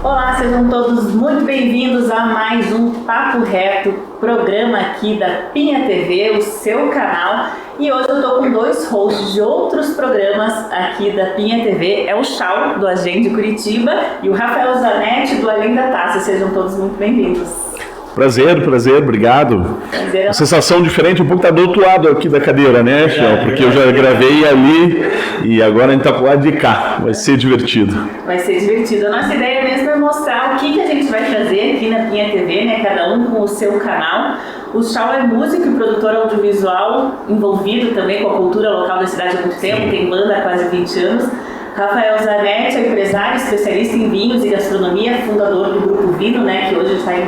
Olá, sejam todos muito bem-vindos a mais um Papo Reto, programa aqui da Pinha TV, o seu canal. E hoje eu estou com dois hosts de outros programas aqui da Pinha TV. É o Chau, do Agende Curitiba, e o Rafael Zanetti, do Além da Taça. Sejam todos muito bem-vindos. Prazer, obrigado. Prazer. Uma sensação diferente, um pouco tá do outro lado aqui da cadeira, né, Chau? Porque eu já gravei ali e agora a gente tá pro lado de cá. Vai ser divertido. Vai ser divertido. A nossa ideia mesmo é mostrar o que a gente vai fazer aqui na Pinha TV, né? Cada um com o seu canal. O Chau é músico e produtor audiovisual, envolvido também com a cultura local da cidade há muito tempo, tem banda há quase 20 anos. Rafael Zanetti é empresário, especialista em vinhos e gastronomia, fundador do Grupo Vino, né? Que hoje está em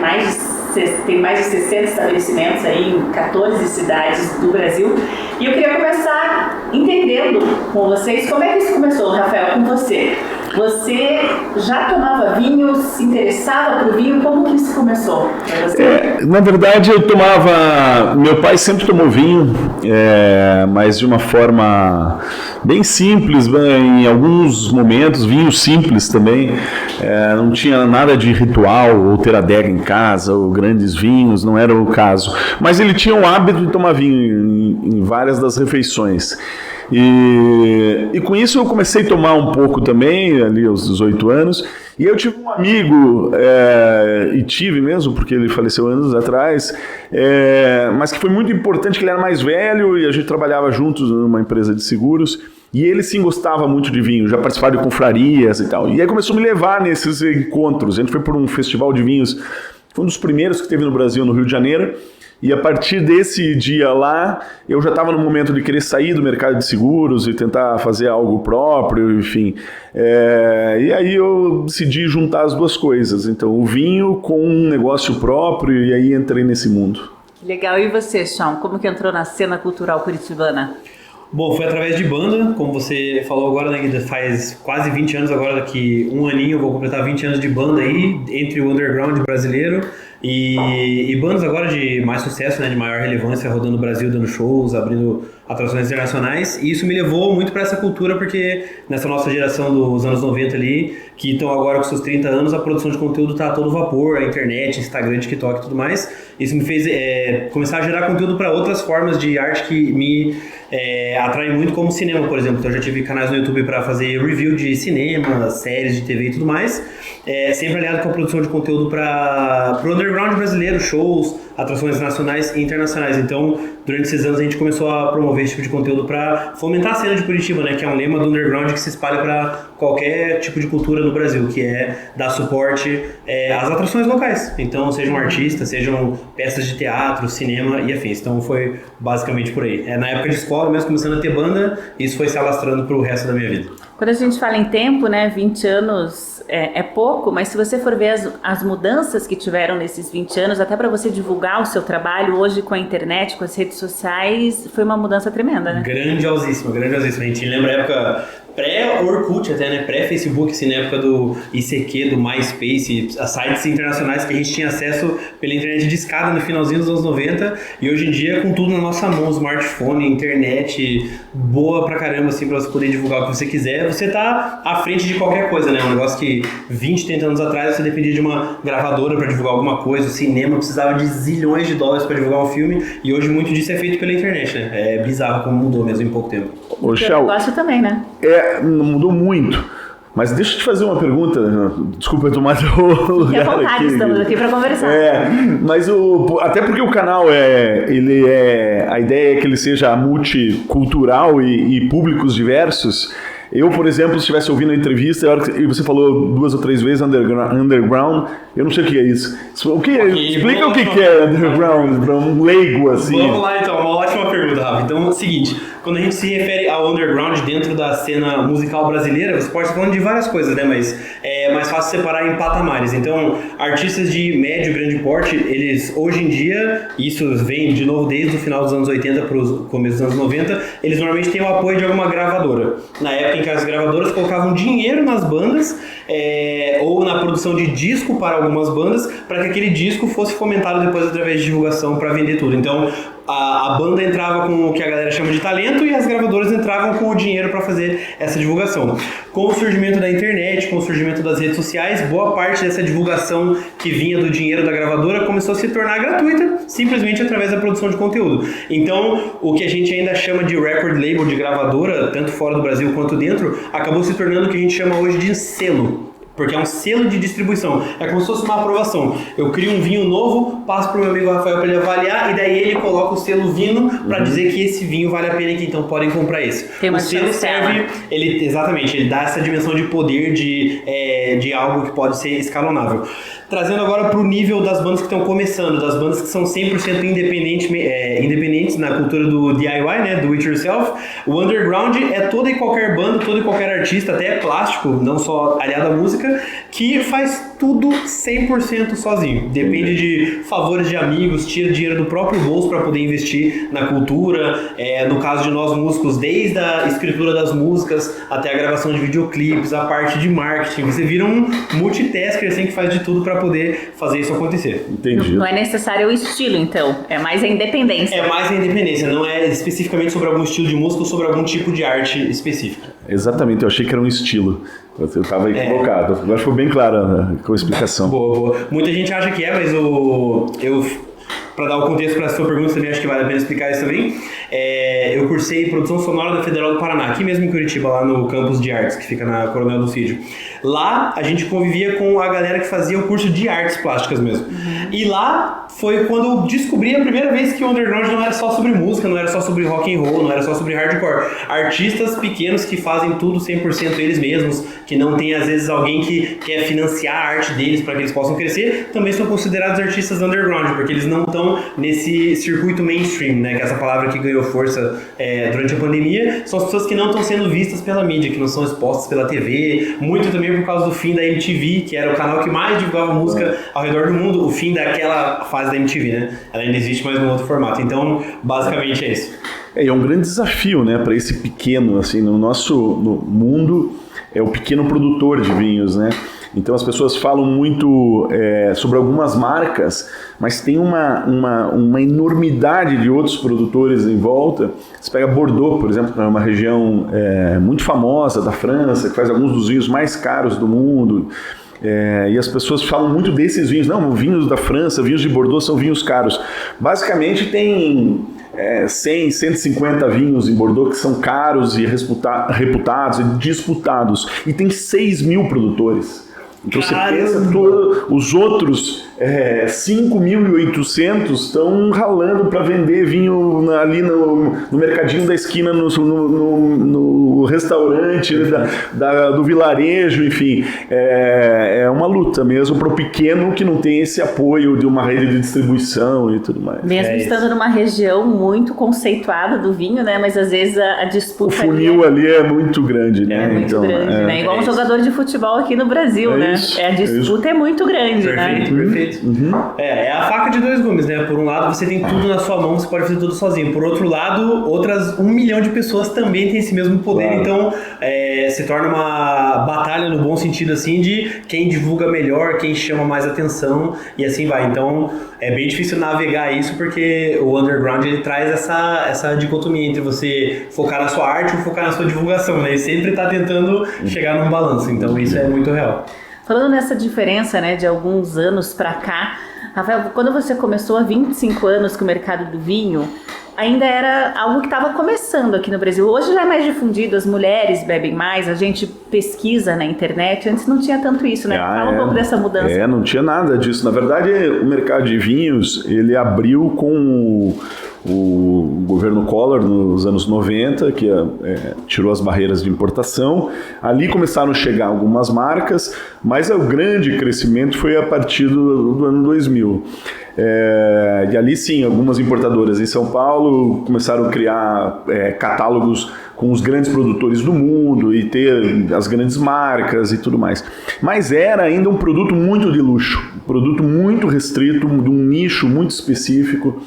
tem mais de 60 estabelecimentos aí em 14 cidades do Brasil. E eu queria começar entendendo com vocês como é que isso começou, Rafael, com você. Você já tomava vinho, se interessava por vinho? Como que isso começou para você? Na verdade, eu tomava... Meu pai sempre tomou vinho, mas de uma forma bem simples, em alguns momentos, vinho simples também. Não tinha nada de ritual, ou ter adega em casa, ou grandes vinhos, não era o caso. Mas ele tinha o hábito de tomar vinho em várias das refeições. E com isso eu comecei a tomar um pouco também, ali aos 18 anos, e eu tive um amigo, e tive mesmo, porque ele faleceu anos atrás, mas que foi muito importante, que ele era mais velho e a gente trabalhava juntos numa empresa de seguros, e ele sim gostava muito de vinho, já participava de confrarias e tal, e aí começou a me levar nesses encontros. A gente foi por um festival de vinhos, foi um dos primeiros que teve no Brasil, no Rio de Janeiro. E a partir desse dia lá, eu já estava no momento de querer sair do mercado de seguros e tentar fazer algo próprio, enfim. E aí eu decidi juntar as duas coisas. Então, o vinho com um negócio próprio, e aí entrei nesse mundo. Legal. E você, Chau, como que entrou na cena cultural curitibana? Bom, foi através de banda, como você falou agora, né, faz quase 20 anos agora, daqui um aninho eu vou completar 20 anos de banda aí, entre o underground brasileiro e bandas agora de mais sucesso, né, de maior relevância, rodando o Brasil, dando shows, abrindo atrações internacionais, e isso me levou muito para essa cultura, porque nessa nossa geração dos anos 90 ali, que estão agora com seus 30 anos, a produção de conteúdo está a todo vapor, a internet, Instagram, TikTok e tudo mais. Isso me fez começar a gerar conteúdo para outras formas de arte que me atraem muito, como cinema, por exemplo. Então eu já tive canais no YouTube para fazer review de cinema, séries de TV e tudo mais, sempre alinhado com a produção de conteúdo para o underground brasileiro, shows, atrações nacionais e internacionais. Então, durante esses anos a gente começou a promover esse tipo de conteúdo para fomentar a cena de Curitiba, né, que é um lema do underground que se espalha para qualquer tipo de cultura no Brasil, que é dar suporte às atrações locais. Então, sejam artistas, sejam peças de teatro, cinema e afins. Então, foi basicamente por aí. Na época de escola, mesmo começando a ter banda, isso foi se alastrando para o resto da minha vida. Quando a gente fala em tempo, né, 20 anos é pouco, mas se você for ver as mudanças que tiveram nesses 20 anos, até para você divulgar o seu trabalho hoje com a internet, com as redes sociais, foi uma mudança tremenda, né? Grandiosíssima. A gente lembra a época pré-Orkut até, né? Pré-Facebook, assim, na época do ICQ, do MySpace, as sites internacionais que a gente tinha acesso pela internet de escada no finalzinho dos anos 90, e hoje em dia com tudo na nossa mão, smartphone, internet, boa pra caramba, assim, pra você poder divulgar o que você quiser. Você tá à frente de qualquer coisa, né? Um negócio que 20, 30 anos atrás você dependia de uma gravadora pra divulgar alguma coisa, o cinema precisava de zilhões de dólares pra divulgar um filme, e hoje muito disso é feito pela internet, né? É bizarro como mudou mesmo em pouco tempo. O negócio também, né? Mudou muito. Mas deixa eu te fazer uma pergunta. Desculpa tomar o lugar. Fique à vontade, estamos aqui para conversar. Mas até porque o canal a ideia é que ele seja multicultural e públicos diversos. Eu, por exemplo, se estivesse ouvindo a entrevista e você falou 2 ou 3 vezes underground, eu não sei o que é isso. Explica o que é underground para um leigo assim. Vamos lá então, uma ótima pergunta, Rafa. Então é o seguinte, quando a gente se refere ao underground dentro da cena musical brasileira, você pode estar falando de várias coisas, né? Mas é mais fácil separar em patamares. Então, artistas de médio e grande porte, eles hoje em dia, isso vem de novo desde o final dos anos 80 para o começo dos anos 90, eles normalmente têm o apoio de alguma gravadora. Na época em que as gravadoras colocavam dinheiro nas bandas, ou na produção de disco para algumas bandas, para que aquele disco fosse fomentado depois através de divulgação para vender tudo. Então, a banda entrava com o que a galera chama de talento e as gravadoras entravam com o dinheiro para fazer essa divulgação. Com o surgimento da internet, com o surgimento das redes sociais, boa parte dessa divulgação que vinha do dinheiro da gravadora começou a se tornar gratuita, simplesmente através da produção de conteúdo. Então, o que a gente ainda chama de record label, de gravadora, tanto fora do Brasil quanto dentro, acabou se tornando o que a gente chama hoje de selo. Porque é um selo de distribuição. É como se fosse uma aprovação. Eu crio um vinho novo, passo para o meu amigo Rafael para ele avaliar, e daí ele coloca o selo vinho para dizer que esse vinho vale a pena, que então podem comprar esse. Tem uma o selo serve, exatamente, ele dá essa dimensão de poder de algo que pode ser escalonável. Trazendo agora para o nível das bandas que estão começando, das bandas que são 100% independentes na cultura do DIY, né, do it yourself. O underground é toda e qualquer banda, todo e qualquer artista, até plástico, não só aliado à música, que faz tudo 100% sozinho. Depende de favores de amigos, tira dinheiro do próprio bolso para poder investir na cultura. No caso de nós músicos, desde a escritura das músicas até a gravação de videoclipes, a parte de marketing. Você vira um multitasker assim, que faz de tudo para poder fazer isso acontecer. Entendi. Não é necessário o estilo, então. É mais a independência. É mais a independência, não é especificamente sobre algum estilo de música ou sobre algum tipo de arte específica. Exatamente, eu achei que era um estilo. Eu estava equivocado. Agora ficou bem clara, né, com a explicação. Boa. Muita gente acha que mas para dar o contexto para a sua pergunta, também acho que vale a pena explicar isso também. Eu cursei produção sonora da Federal do Paraná, aqui mesmo em Curitiba, lá no campus de artes, que fica na Coronel Lucídio. Lá a gente convivia com a galera que fazia o curso de artes plásticas mesmo. E lá foi quando eu descobri a primeira vez que o underground não era só sobre música, não era só sobre rock and roll, não era só sobre hardcore. Artistas pequenos que fazem tudo 100% eles mesmos, que não tem às vezes alguém que quer financiar a arte deles para que eles possam crescer, também são considerados artistas underground, porque eles não estão nesse circuito mainstream, né, que é essa palavra que ganhou força durante a pandemia. São as pessoas que não estão sendo vistas pela mídia, que não são expostas pela TV, muito também por causa do fim da MTV, que era o canal que mais divulgava música ao redor do mundo, o fim daquela fase da MTV, né? Ela ainda existe, mas num outro formato. Então, basicamente é isso. É um grande desafio, né, para esse pequeno, assim, no mundo, é o pequeno produtor de vinhos, né? Então as pessoas falam muito sobre algumas marcas, mas tem uma enormidade de outros produtores em volta. Você pega Bordeaux, por exemplo, que é uma região muito famosa da França, que faz alguns dos vinhos mais caros do mundo. E as pessoas falam muito desses vinhos. Não, vinhos da França, vinhos de Bordeaux são vinhos caros. Basicamente tem 100, 150 vinhos em Bordeaux que são caros e reputados e disputados. E tem 6 mil produtores. Então você pensa, os outros 5.800 estão ralando para vender vinho ali no mercadinho da esquina, no restaurante do vilarejo, enfim. É uma luta mesmo para o pequeno que não tem esse apoio de uma rede de distribuição e tudo mais. Mesmo estando numa região muito conceituada do vinho, né? Mas às vezes a disputa... O funil ali é muito grande, né? É muito grande, né? Igual um jogador de futebol aqui no Brasil, né? A disputa é muito grande, perfeito, né? Perfeito. É a faca de dois gumes, né? Por um lado, você tem tudo na sua mão, você pode fazer tudo sozinho. Por outro lado, outras 1 milhão de pessoas também têm esse mesmo poder. Claro. Então, se torna uma batalha no bom sentido, assim, de quem divulga melhor, quem chama mais atenção e assim vai. Então, é bem difícil navegar isso, porque o underground, ele traz essa dicotomia entre você focar na sua arte ou focar na sua divulgação, né? Ele sempre está tentando chegar num balanço. Então, isso é muito real. Falando nessa diferença, né, de alguns anos para cá, Rafael, quando você começou há 25 anos com o mercado do vinho, ainda era algo que estava começando aqui no Brasil. Hoje já é mais difundido, as mulheres bebem mais, a gente pesquisa na internet. Antes não tinha tanto isso, né? Fala um pouco dessa mudança. Não tinha nada disso. Na verdade, o mercado de vinhos, ele abriu com o governo Collor nos anos 90, que tirou as barreiras de importação. Ali começaram a chegar algumas marcas, mas o grande crescimento foi a partir do ano 2000. E ali sim, algumas importadoras em São Paulo começaram a criar catálogos com os grandes produtores do mundo e ter as grandes marcas e tudo mais. Mas era ainda um produto muito de luxo, um produto muito restrito, de um nicho muito específico.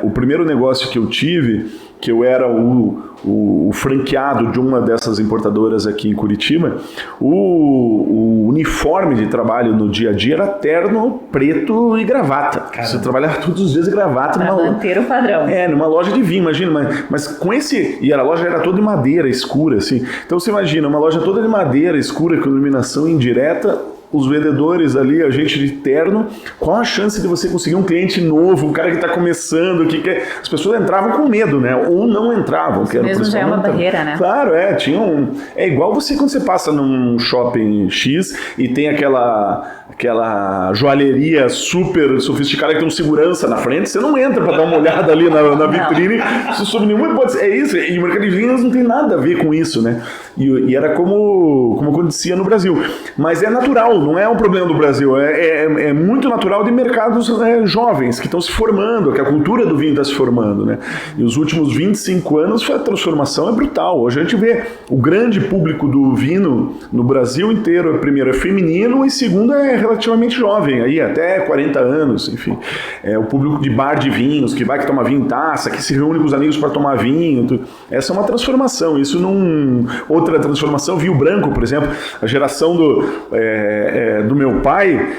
O primeiro negócio que eu tive, que eu era o franqueado de uma dessas importadoras aqui em Curitiba, o uniforme de trabalho no dia a dia era terno, preto e gravata. Caramba. Você trabalhava todos os dias de gravata. Pra manter o padrão. Numa loja de vinho, imagina. Mas com esse... E a loja era toda de madeira escura, assim. Então você imagina, uma loja toda de madeira escura, com iluminação indireta, os vendedores ali, a gente de terno, qual a chance de você conseguir um cliente novo, um cara que está começando, que quer... As pessoas entravam com medo, né? Ou não entravam. Isso mesmo já é uma barreira, né? Claro, tinha é igual quando você passa num shopping X e tem aquela joalheria super sofisticada que tem um segurança na frente, você não entra para dar uma olhada ali na vitrine, sob nenhuma hipótese. É isso, e o mercado de vinhos não tem nada a ver com isso, né? E era como acontecia no Brasil. Mas é natural, não é um problema do Brasil, é muito natural de mercados jovens que estão se formando, que a cultura do vinho está se formando, né? E os últimos 25 anos a transformação é brutal. Hoje a gente vê o grande público do vinho no Brasil inteiro, primeiro é feminino e segundo é relativamente jovem, aí até 40 anos, enfim. É o público de bar de vinhos, que vai que toma vinho em taça, que se reúne com os amigos para tomar vinho. Essa é uma transformação, isso não... Outra transformação, vinho branco, por exemplo, a geração do meu pai,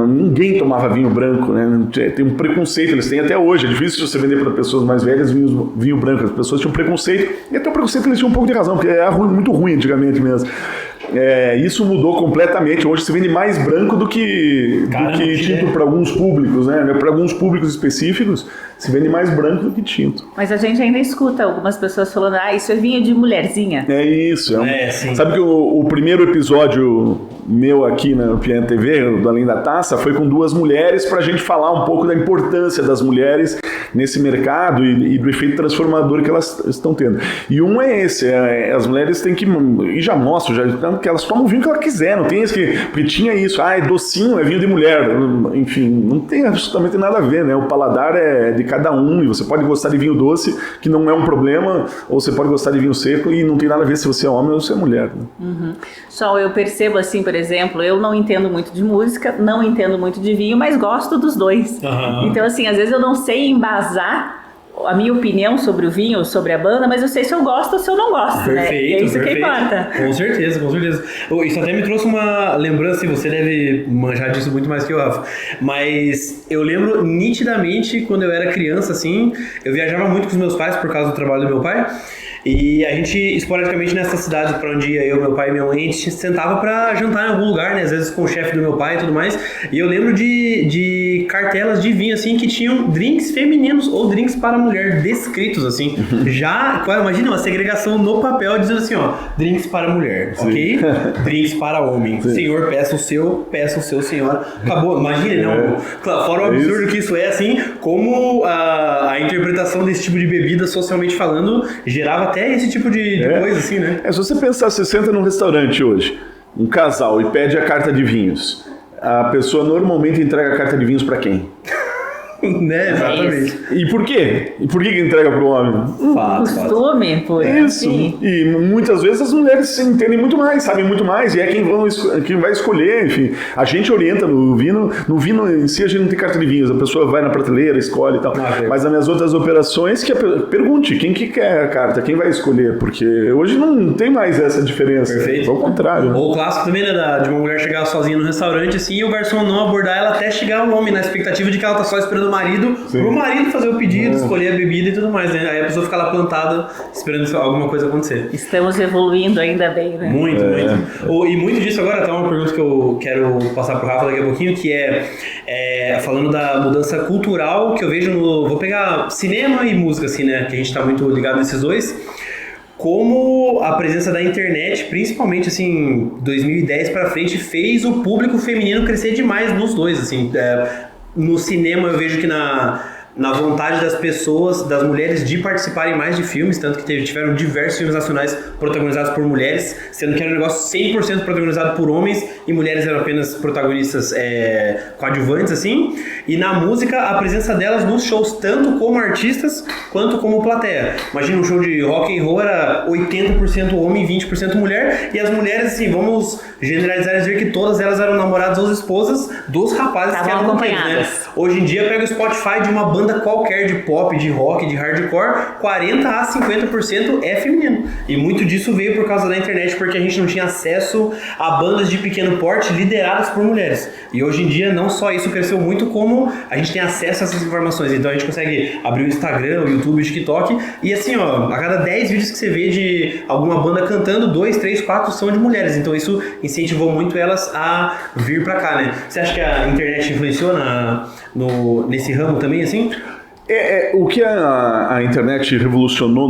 ninguém tomava vinho branco, né? Tem um preconceito, eles têm até hoje, é difícil você vender para pessoas mais velhas vinho branco, as pessoas tinham preconceito, e até o preconceito eles tinham um pouco de razão, porque era muito ruim antigamente mesmo. Isso mudou completamente. Hoje se vende mais branco do que tinto para alguns públicos, né? Para alguns públicos específicos, se vende mais branco do que tinto. Mas a gente ainda escuta algumas pessoas falando, isso é vinho de mulherzinha. É isso. Sabe que o primeiro episódio meu aqui na PN TV, do Além da Taça, foi com duas mulheres para a gente falar um pouco da importância das mulheres nesse mercado e do efeito transformador que elas estão tendo. E um é esse, as mulheres têm que, e já mostro, que elas tomam o vinho que elas quiserem, não tem isso porque tinha isso, é docinho, é vinho de mulher, enfim, não tem absolutamente nada a ver, né? O paladar é de cada um e você pode gostar de vinho doce, que não é um problema, ou você pode gostar de vinho seco e não tem nada a ver se você é homem ou se é mulher. Né? Uhum. Só eu percebo assim, por exemplo, eu não entendo muito de música, não entendo muito de vinho, mas gosto dos dois. Uhum. Então assim, às vezes eu não sei embasar a minha opinião sobre o vinho, sobre a banda, mas eu sei se eu gosto ou se eu não gosto, perfeito, né? E é isso que importa. Com certeza. Isso até me trouxe uma lembrança, e você deve manjar disso muito mais que eu, Rafa, mas eu lembro nitidamente quando eu era criança, assim, eu viajava muito com os meus pais por causa do trabalho do meu pai, e a gente, esporadicamente, nessa cidade pra onde ia eu, meu pai e minha mãe, a gente sentava pra jantar em algum lugar, né? Às vezes com o chefe do meu pai e tudo mais. E eu lembro de cartelas de vinho, assim, que tinham drinks femininos ou drinks para mulher descritos, assim. Já, imagina uma segregação no papel dizendo assim, drinks para mulher, sim, ok? Drinks para homem. Sim. Senhor, peça o seu, senhora. Acabou, imagina, não? Claro, fora o absurdo que isso é, assim, como a interpretação desse tipo de bebida, socialmente falando, gerava até esse tipo de coisa, assim, né? Se você pensar, você senta num restaurante hoje, um casal, e pede a carta de vinhos, a pessoa normalmente entrega a carta de vinhos para quem? Né, exatamente. E por quê? E por que entrega pro homem? Costume, por isso. Assim. E muitas vezes as mulheres se entendem muito mais, sabem muito mais, e é quem vai escolher, enfim. A gente orienta no vinho em si a gente não tem carta de vinhos, a pessoa vai na prateleira, escolhe e tal. Mas nas minhas outras operações, pergunte quem que quer a carta, quem vai escolher, porque hoje não tem mais essa diferença. Perfeito. Ao contrário. Ou o clássico também, né, de uma mulher chegar sozinha no restaurante, assim, e o garçom não abordar ela até chegar o homem, na expectativa de que ela tá só esperando marido, pro marido fazer o pedido, escolher a bebida e tudo mais, né? Aí a pessoa fica lá plantada esperando alguma coisa acontecer. Estamos evoluindo ainda bem, né? Muito. E muito disso agora, até uma pergunta que eu quero passar pro Rafa daqui a pouquinho, que é falando da mudança cultural que eu vejo vou pegar cinema e música, assim, né? Que a gente tá muito ligado nesses dois. Como a presença da internet, principalmente assim, 2010 pra frente, fez o público feminino crescer demais nos dois, assim. No cinema eu vejo que na vontade das pessoas, das mulheres de participarem mais de filmes, tanto que tiveram diversos filmes nacionais protagonizados por mulheres, sendo que era um negócio 100% protagonizado por homens e mulheres eram apenas protagonistas coadjuvantes, assim. E na música, a presença delas nos shows, tanto como artistas quanto como plateia. Imagina um show de rock and roll era 80% homem e 20% mulher, e as mulheres, assim, vamos generalizar e dizer que todas elas eram namoradas ou esposas dos rapazes que eram acompanhadas. Né? Hoje em dia, pega o Spotify de uma banda banda qualquer de pop, de rock, de hardcore, 40 a 50% é feminino. E muito disso veio por causa da internet, porque a gente não tinha acesso a bandas de pequeno porte lideradas por mulheres. E hoje em dia não só isso cresceu muito, como a gente tem acesso a essas informações. Então a gente consegue abrir o Instagram, o YouTube, o TikTok, e assim, ó, a cada 10 vídeos que você vê de alguma banda cantando, 2, 3, 4 são de mulheres. Então isso incentivou muito elas a vir pra cá, né? Você acha que a internet influenciou nesse ramo também, assim? O que a internet revolucionou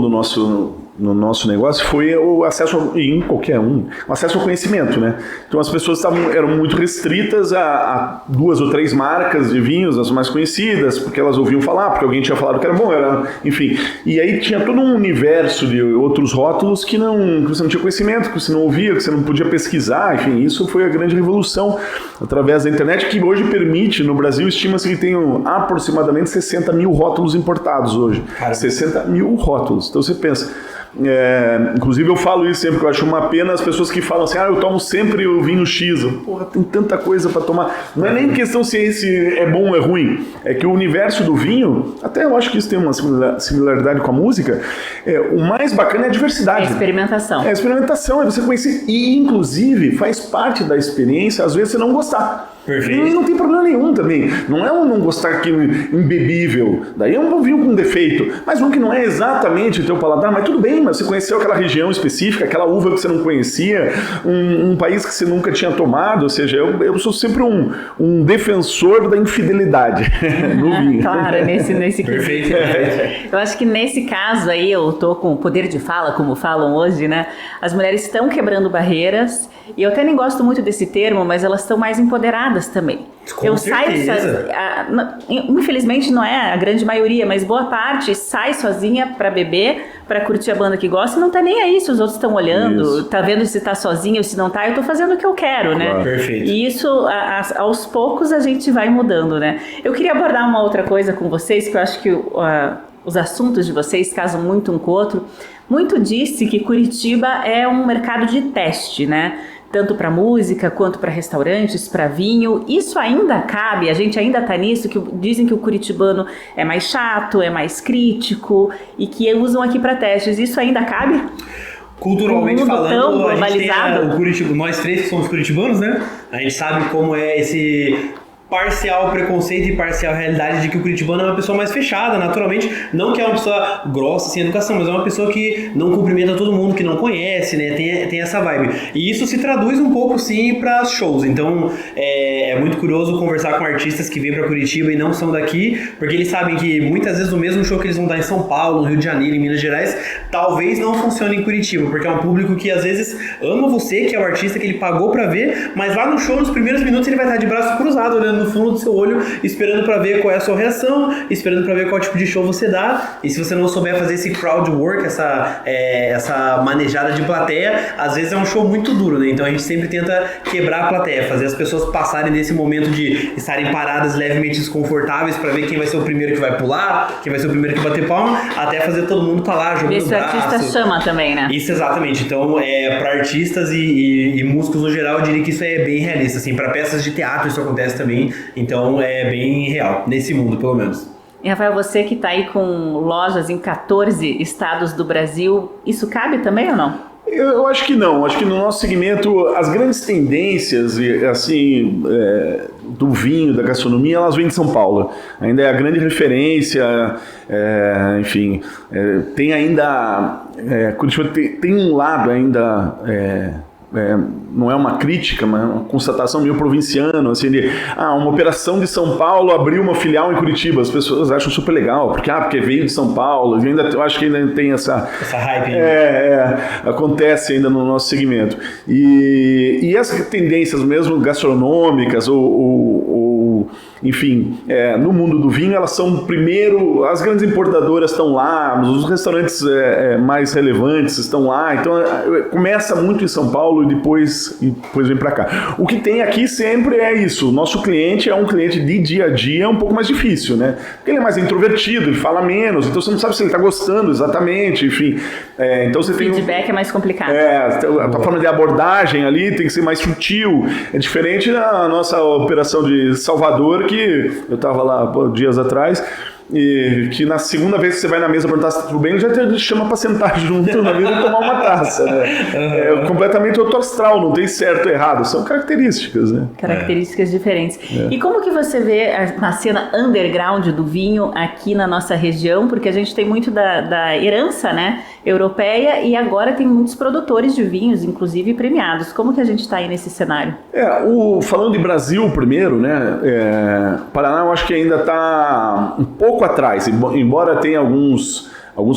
no nosso negócio foi o acesso, em qualquer um, o acesso ao conhecimento, né? Então as pessoas eram muito restritas a 2 ou 3 marcas de vinhos, as mais conhecidas, porque elas ouviam falar, porque alguém tinha falado que era bom, enfim. E aí tinha todo um universo de outros rótulos que você não tinha conhecimento, que você não ouvia, que você não podia pesquisar, enfim. Isso foi a grande revolução através da internet, que hoje permite, no Brasil, estima-se que tem aproximadamente 60 mil rótulos importados hoje. Cara, 60 mil rótulos. Então você pensa... inclusive eu falo isso sempre, que eu acho uma pena as pessoas que falam assim, eu tomo sempre o vinho X. Porra, tem tanta coisa para tomar. Não é nem questão se esse é bom ou é ruim, é que o universo do vinho, até eu acho que isso tem uma similaridade com a música, o mais bacana é a diversidade. É experimentação. É a experimentação, é você conhecer, e inclusive faz parte da experiência, às vezes você não gostar. Perfeito. E não tem problema nenhum também. Não é um não gostar que imbebível. Daí é um vinho com defeito. Mas um que não é exatamente o teu paladar, mas tudo bem, mas você conheceu aquela região específica, aquela uva que você não conhecia, um país que você nunca tinha tomado. Ou seja, eu sou sempre um defensor da infidelidade no vinho. Claro, nesse Perfeito. Eu acho que nesse caso aí, eu tô com o poder de fala, como falam hoje, né? As mulheres estão quebrando barreiras, e eu até nem gosto muito desse termo, mas elas estão mais empoderadas também. Com certeza. Infelizmente não é a grande maioria, mas boa parte sai sozinha pra beber, pra curtir a banda que gosta, e não tá nem aí se os outros estão olhando, tá vendo se tá sozinho ou se não tá, eu tô fazendo o que eu quero, né? Perfeito. E isso, aos poucos, a gente vai mudando, né? Eu queria abordar uma outra coisa com vocês, que eu acho que os assuntos de vocês casam muito um com o outro. Muito disse que Curitiba é um mercado de teste, né? Tanto para música, quanto para restaurantes, para vinho. Isso ainda cabe, a gente ainda está nisso, que dizem que o curitibano é mais chato, é mais crítico, e que usam aqui para testes. Isso ainda cabe? Culturalmente falando, a gente tem o Curitiba, nós três que somos curitibanos, né? A gente sabe como é esse parcial preconceito e parcial realidade de que o curitibano é uma pessoa mais fechada, naturalmente. Não que é uma pessoa grossa, sem educação, mas é uma pessoa que não cumprimenta todo mundo, que não conhece, né? Tem essa vibe. E isso se traduz um pouco, sim, para shows. Então, é muito curioso conversar com artistas que vêm para Curitiba e não são daqui, porque eles sabem que muitas vezes o mesmo show que eles vão dar em São Paulo, no Rio de Janeiro, em Minas Gerais, talvez não funcione em Curitiba, porque é um público que às vezes ama você, que é o artista que ele pagou para ver, mas lá no show, nos primeiros minutos, ele vai estar de braço cruzado, olhando no fundo do seu olho, esperando para ver qual é a sua reação, esperando para ver qual tipo de show você dá. E se você não souber fazer esse crowd work, essa manejada de plateia, às vezes é um show muito duro, né? Então a gente sempre tenta quebrar a plateia, fazer as pessoas passarem desse momento de estarem paradas levemente desconfortáveis para ver quem vai ser o primeiro que vai pular, quem vai ser o primeiro que bater palma, até fazer todo mundo tá lá jogando braço. Esse artista chama também, né? Isso, exatamente. Então, para artistas e músicos no geral, eu diria que isso é bem realista. Assim, para peças de teatro isso acontece também. Então, é bem real, nesse mundo, pelo menos. E, Rafael, você que está aí com lojas em 14 estados do Brasil, isso cabe também ou não? Eu acho que não. Acho que no nosso segmento, as grandes tendências assim, do vinho, da gastronomia, elas vêm de São Paulo. Ainda é a grande referência, enfim. Tem ainda... Curitiba tem um lado ainda... não é uma crítica, mas é uma constatação meio provinciano, assim, de uma operação de São Paulo abriu uma filial em Curitiba, as pessoas acham super legal, porque veio de São Paulo, eu acho que ainda tem essa hype. Acontece ainda no nosso segmento. E as tendências mesmo gastronômicas, enfim, no mundo do vinho, elas são primeiro, as grandes importadoras estão lá, os restaurantes mais relevantes estão lá, então começa muito em São Paulo e depois vem para cá. O que tem aqui sempre é isso, o nosso cliente é um cliente de dia a dia um pouco mais difícil, né? Porque ele é mais introvertido, ele fala menos, então você não sabe se ele está gostando exatamente, enfim. Então você tem feedback é mais complicado. A forma de abordagem ali tem que ser mais sutil, é diferente da nossa operação de Salvador, que eu estava lá dias atrás, e que na segunda vez que você vai na mesa perguntar se tá tudo bem, ele já te chama para sentar junto na mesa e tomar uma taça, né? É completamente outro astral, não tem certo ou errado, são características, né? Características diferentes. E como que você vê na cena underground do vinho aqui na nossa região? Porque a gente tem muito da herança, né, europeia, e agora tem muitos produtores de vinhos, inclusive premiados. Como que a gente está aí nesse cenário? Falando de Brasil primeiro, né, Paraná eu acho que ainda está um pouco atrás, embora tenha alguns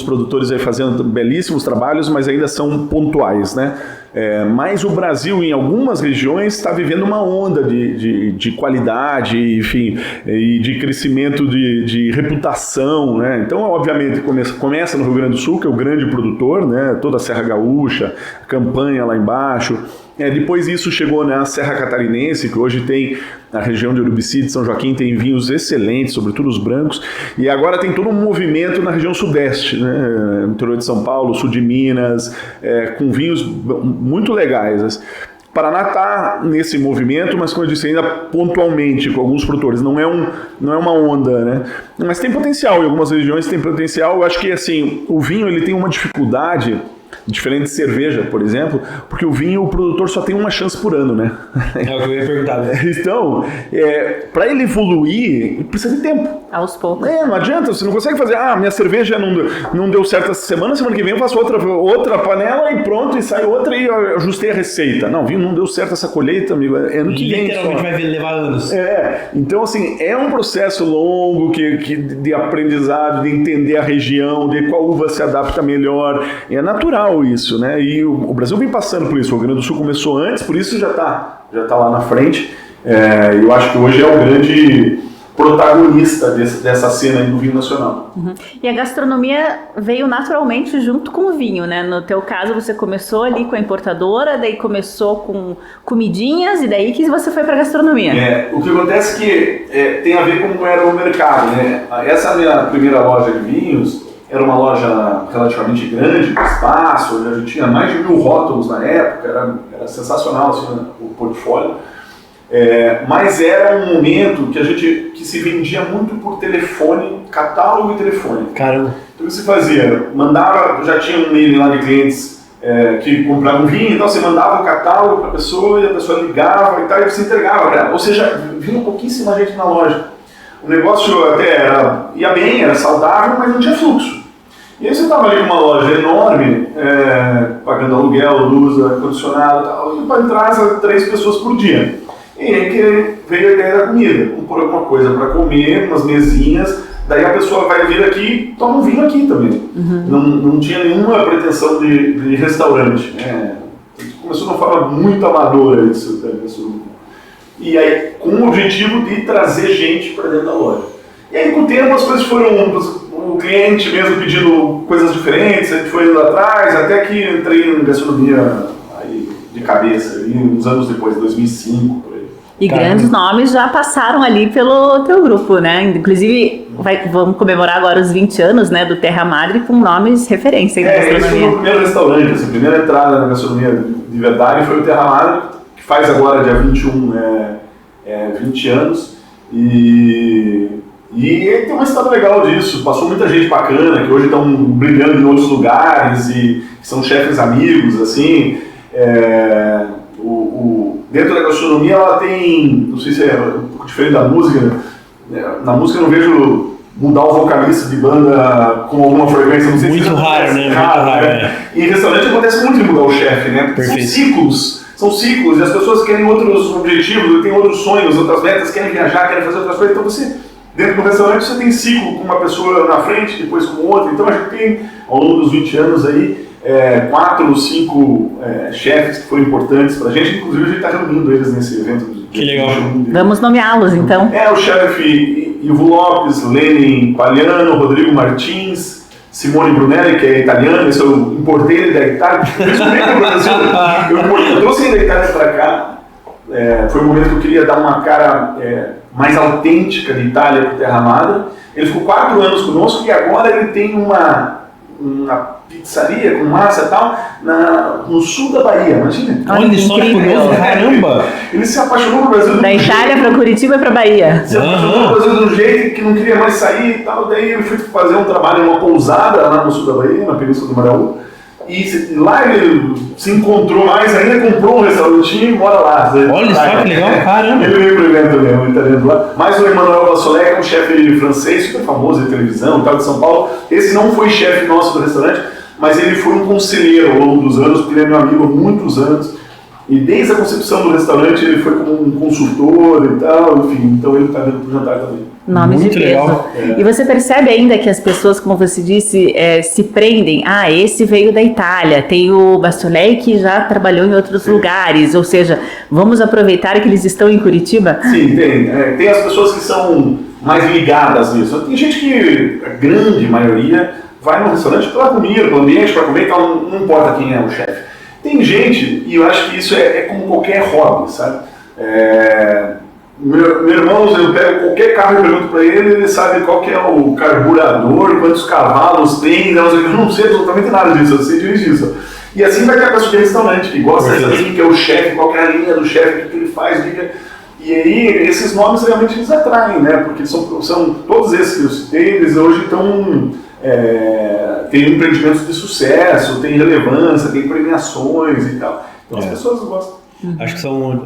produtores aí fazendo belíssimos trabalhos, mas ainda são pontuais, né? Mas o Brasil, em algumas regiões, está vivendo uma onda de qualidade, enfim, e de crescimento de reputação, né? Então, obviamente, começa no Rio Grande do Sul, que é o grande produtor, né? Toda a Serra Gaúcha, Campanha lá embaixo. Depois isso chegou na Serra Catarinense, que hoje tem a região de Urubici, de São Joaquim, tem vinhos excelentes, sobretudo os brancos, e agora tem todo um movimento na região sudeste, né? No interior de São Paulo, sul de Minas, com vinhos muito legais. Paraná está nesse movimento, mas como eu disse, ainda pontualmente com alguns produtores, não é uma onda, né? Mas tem potencial, em algumas regiões tem potencial. Eu acho que assim, o vinho ele tem uma dificuldade diferente de cerveja, por exemplo, porque o vinho o produtor só tem uma chance por ano, né? É o que eu ia perguntar. Né? Então, para ele evoluir, precisa de tempo. Aos poucos. Não adianta, você não consegue fazer, minha cerveja não deu certo essa semana que vem eu faço outra panela e pronto, e sai outra e eu ajustei a receita. Não, vinho não deu certo essa colheita, amigo, ano que vem. Literalmente vai levar anos. Então assim, é um processo longo de aprendizado, de entender a região, de qual uva se adapta melhor, é natural isso, né? E o Brasil vem passando por isso, o Rio Grande do Sul começou antes, por isso já tá lá na frente. Eu acho que hoje é o grande protagonista dessa cena aí do vinho nacional. Uhum. E a gastronomia veio naturalmente junto com o vinho, né? No teu caso, você começou ali com a importadora, daí começou com comidinhas, e daí que você foi para a gastronomia. O que acontece é que tem a ver com como era o mercado, né? Essa minha primeira loja de vinhos era uma loja relativamente grande, com espaço, a gente tinha mais de 1000 rótulos na época, era sensacional assim, o portfólio. Mas era um momento que se vendia muito por telefone, catálogo e telefone. Caramba. Então o que se fazia? Já tinha um e-mail lá de clientes que compravam vinho, então você mandava o catálogo para a pessoa e a pessoa ligava e tal, e você entregava para ela. Ou seja, vinha pouquíssima gente na loja. O negócio até ia bem, era saudável, mas não tinha fluxo. E aí você estava ali numa loja enorme, pagando aluguel, luz, ar-condicionado e tal, e para entrar 3 pessoas por dia. E aí que veio a ideia da comida, pôr alguma coisa para comer, umas mesinhas, daí a pessoa vai vir aqui e toma um vinho aqui também. Uhum. Não tinha nenhuma pretensão de restaurante. Começou de uma forma muito amadora isso. E aí com o objetivo de trazer gente para dentro da loja. E aí com o tempo as coisas foram, o cliente mesmo pedindo coisas diferentes, a gente foi indo atrás, até que entrei em gastronomia aí, de cabeça, ali, uns anos depois, 2005, por aí. E grandes nomes já passaram ali pelo teu grupo, né? Inclusive, vamos comemorar agora os 20 anos, né, do Terra Madre com nomes referência na gastronomia. Esse foi o meu primeiro restaurante, assim, a primeira entrada na gastronomia de verdade foi o Terra Madre, que faz agora, dia 21, 20 anos. E tem uma história legal disso, passou muita gente bacana, que hoje estão brilhando em outros lugares e são chefes amigos, assim. Dentro da gastronomia ela tem, não sei se é um pouco diferente da música, na música eu não vejo mudar o vocalista de banda com alguma frequência, não sei muito se raro, né? Muito raro, E em restaurante acontece muito de mudar o chefe, né? Porque são ciclos e as pessoas querem outros objetivos, têm outros sonhos, outras metas, querem viajar, querem fazer outras coisas, então você... Dentro do restaurante você tem ciclo com uma pessoa na frente, depois com outra. Então a gente tem, ao longo dos 20 anos aí, 4 ou 5 chefes que foram importantes pra gente. Inclusive a gente está reunindo eles nesse evento. Que legal. Vamos nomeá-los então. O chefe Ivo Lopes, Lenin Pagliano, Rodrigo Martins, Simone Brunelli, que é italiano. Esse eu importei ele da Itália. Eu trouxe ele da Itália para cá. Foi um momento que eu queria dar uma cara mais autêntica de Itália para o Terra Madre. Ele ficou 4 anos conosco e agora ele tem uma pizzaria com massa e tal, no sul da Bahia, imagina. Olha só que curioso, caramba! Ele se apaixonou pelo Brasil. Da Itália para Curitiba e para Bahia. Se apaixonou pelo Brasil de um jeito que não queria mais sair e tal. Daí ele foi fazer um trabalho em uma pousada lá no sul da Bahia, na Península do Maraú. E lá ele se encontrou mais ainda, comprou um restaurantinho e mora lá. Olha só que legal, caramba! Ele veio pro evento mesmo, um italiano lá. Mas o Emmanuel Vassolé, que é um chefe francês, super famoso de televisão, tal, de São Paulo. Esse não foi chefe nosso do restaurante, mas ele foi um conselheiro ao longo dos anos, porque ele é meu amigo há muitos anos. E desde a concepção do restaurante ele foi como um consultor e tal, enfim, então ele está vindo pro jantar também. Nomes Muito de peso. legal. E você percebe ainda que as pessoas, como você disse, se prendem. Ah, esse veio da Itália, tem o Bassolei que já trabalhou em outros lugares, ou seja, vamos aproveitar que eles estão em Curitiba? Sim, tem. Tem as pessoas que são mais ligadas nisso. Tem gente que, a grande maioria, vai no restaurante pela comida, pelo ambiente, para comer e tal, não importa quem é o chefe. Tem gente, e eu acho que isso é como qualquer hobby, sabe? Meu irmão, eu pego qualquer carro e pergunto para ele sabe qual que é o carburador, quantos cavalos tem, eu não sei absolutamente nada disso, eu sei dirigir isso. E assim vai ter a pessoa de restaurante, que gosta de saber quem é o chefe, qual que é a linha do chefe, o que ele faz, e aí esses nomes realmente eles atraem, né? Porque são todos esses que eu citei, eles hoje estão... tem empreendimentos de sucesso, tem relevância, tem premiações e tal. Então as pessoas gostam. Acho que são,